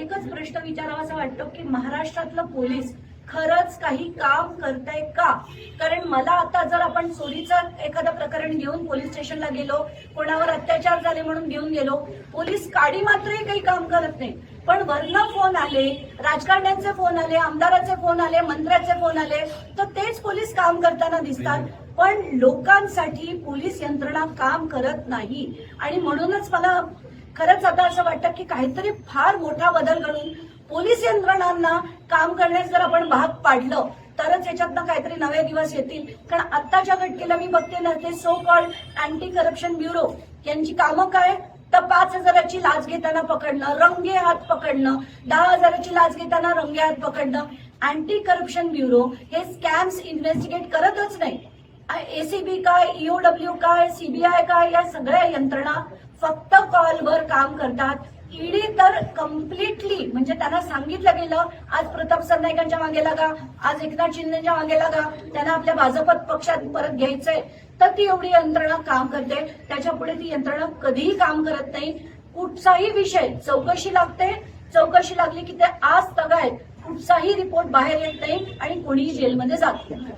एकच प्रश्न विचारावासा वाटतो की महाराष्ट्रातलं पोलीस खरंच काही काम करतंय का? कारण मला आता जर आपण चोरीचं एखादं प्रकरण घेऊन पोलीस स्टेशनला गेलो, कोणावर अत्याचार झाले म्हणून घेऊन गेलो, पोलीस काडी मात्रही काही काम करत नाही. पण वरनं फोन आले, राजकारण्यांचे फोन आले, आमदाराचे फोन आले, मंत्र्याचे फोन आले, तर तेच पोलीस काम करताना दिसतात. पण लोकांसाठी पोलीस यंत्रणा काम करत नाही. आणि म्हणूनच मला खरंच आता असं वाटतं की काहीतरी फार मोठा बदल घडून पोलीस यंत्रणांना काम करण्यास जर आपण भाग पाडलं तरच याच्यातनं काहीतरी नवे दिवस येतील. कारण आत्ताच्या घटनेला मी बघते ना, ते so called anti corruption bureau यांची कामं काय, तर 5,000ची लाच घेताना पकडणं, रंगे हात पकडणं, 10,000ची लाच घेताना रंगे हात पकडणं. अँटी करप्शन ब्युरो हे स्कॅम्स इन्व्हेस्टिगेट करतच नाही. एसीबी काय, ईओडब्ल्यू काय, सीबीआय काय, या सगळ्या यंत्रणा फक्त कॉलवर काम करतात. ईडी तर कम्प्लिटली म्हणजे त्यांना सांगितलं गेलं, आज प्रताप सरनाईकांच्या मागे लागा, आज एकनाथ शिंदेच्या मागे लागा, त्यांना आपल्या भाजप पक्षात परत घ्यायचंय, तर ती एवढी यंत्रणा काम करते. त्याच्या पुढे ती यंत्रणा कधीही काम करत नाही. कुठचाही विषय चौकशी लागते, चौकशी लागली की ते आज तगायत, कुठचाही रिपोर्ट बाहेर येत नाही आणि कोणीही जेलमध्ये जात नाही.